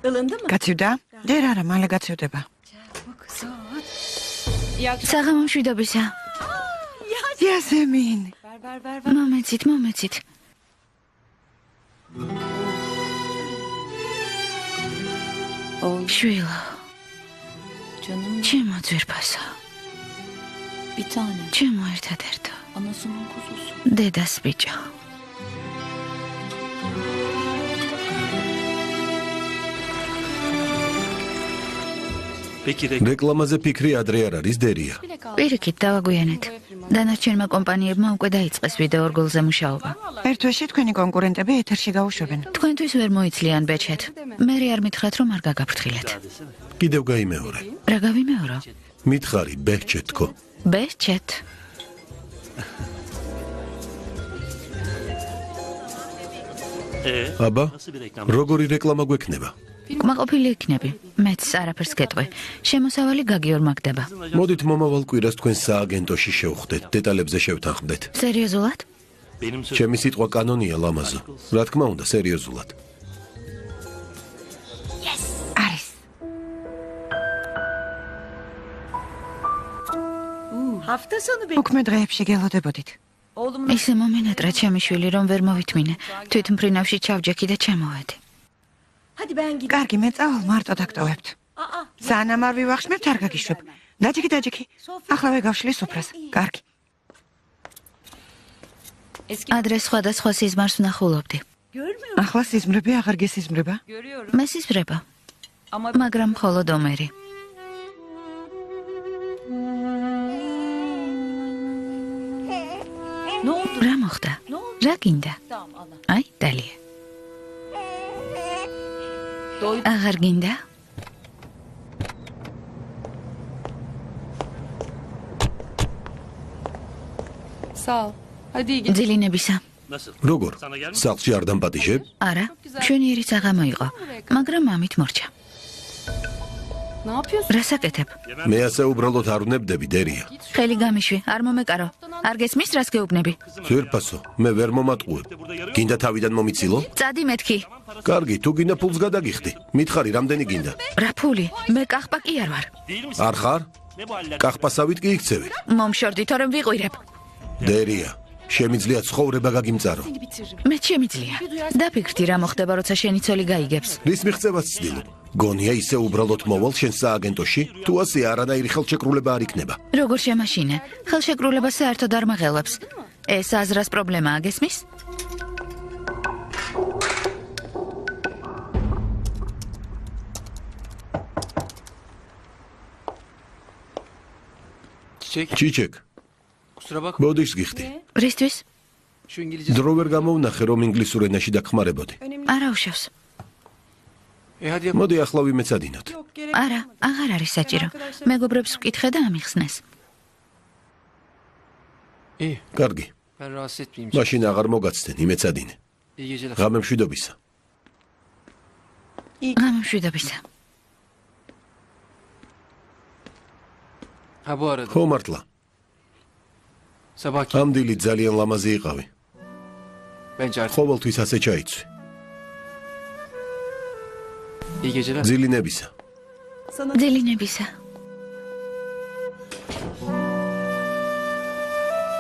გაცივდა? დერ არა, მალე გაცივდება. საღამო მშვიდობისა. იასემინ. მომეცით. შვილო. ჩემო ძვირფასო. ჩემო ერთადერთო. დედას ბიჭო. რეკლამაზე ფიქრი ადრე არ არის დერია. პირიქით დავაგვიანეთ. დანარჩენმა კომპანიებმა უკვე დაიწყეს ვიდეო ორგულზე მუშაობა. ერთ თვეში თქვენი კონკურენტები ეთერში გაუშვებენ. თქვენთვის ვერ მოიცლიან ბეჭეთ. მე არ მითხრათ რომ არ გაგაფრთხილეთ. კიდევ გაიმეორე. რა გავიმეორო? მითხარი ბეჭეთქო. ბეჭეთ. აბა, როგორი რეკლამა გვექნება? კმაყოფილი იქნები. მეც არაფერს გეტყვი. შემოსავალი გაგიორმა გდება. მოდით მომავალ კვირას თქვენ სააგენტოში შევხვდეთ, დეტალებზე შევთანხმდეთ. სერიოზულად? ჩემი სიტყვა კანონია ლამაზო. რა თქმა უნდა, სერიოზულად. არის. უქმე დღეებში გელოდებოდით. ისე მომენატრა ჩემი შვილი რომ ვერ მოვითმინე. თვითმფრინავში ჩავჯექი და ჩამოვედი. კარგი, მე წავალ მარტო დაგტოვებთ. სანამ არ ვივახშმებთ, არ გაგიშვებ. დაჯექი. ახლა ვეგავშლი სუფრას. კარგი. ადრე სხვადასხვა სიზმარს ვნახულობდი. ახლა სიზმრები აღარ გესიზმრება? მე სიზმრება. მაგრამ მხოლოდ ომერი. რა მოხდა? რა გინდა? აი, დალია. აღარ გინდა? ძილინებისა. როგორ? სახლში არ დამპატიჟებ? არა, მშვენიერი საღამო იყო, მაგრამ მამით მორჩა. რა საკეთებ? მე ასე უბრალოდ არ ვნებდები დერია. ხელი გამიშვი, არ მომეკარო. არ გესმის რას გეუბნები? ძვირფასო, მე ვერ მომატყუებ. გინდა თავიდან მომიცილო? წადი მეთქი. კარგი, თუ გინდა ფულს გადაგიხდი. მითხარი, რამდენი გინდა? რა ფული? მე კახპა კი არ ვარ. არ ხარ? კახპასავით კი იქცევი. მომშორდი, თორემ ვიყვირებ. დერია, შემიძლია ცხოვრება გაგიმწარო. მე შემიძლია. დაფიქრდი რა მოხდება, როცა შენი ცოლი გაიგებს. რის მიღწევას ცდილობ? გონია ისე უბრალოდ მოვალ შენ სააგენტოში? თუ ასე არანაირი ხელშეკრულება არ იქნება. როგორ შემაშინე? ხელშეკრულება საერთოდ არ მაღელვებს. ეს აზრას პრობლემაა, გესმის? ჩიჩეკ. ბოდიშს გიხდი. რისთვის? დრო ვერ გამოვნახე რომ ინგლისურ ენაში დაგხმარებოდი. არა უშავს. მოდი ახლა ვიმეცადინოთ. არა, აღარ არის საჭირო. მეგობრებს ვკითხე და ამიხსნეს. კარგი. მაშინ აღარ მოგაცდენ, იმეცადინე. ღამე მშვიდობისა. ღამე მშვიდობისა. ხო მართლა. ამ დილით ძალიან ლამაზი იყავი. ყოველთვის ასე ჩაიცვი. ძილინებისა.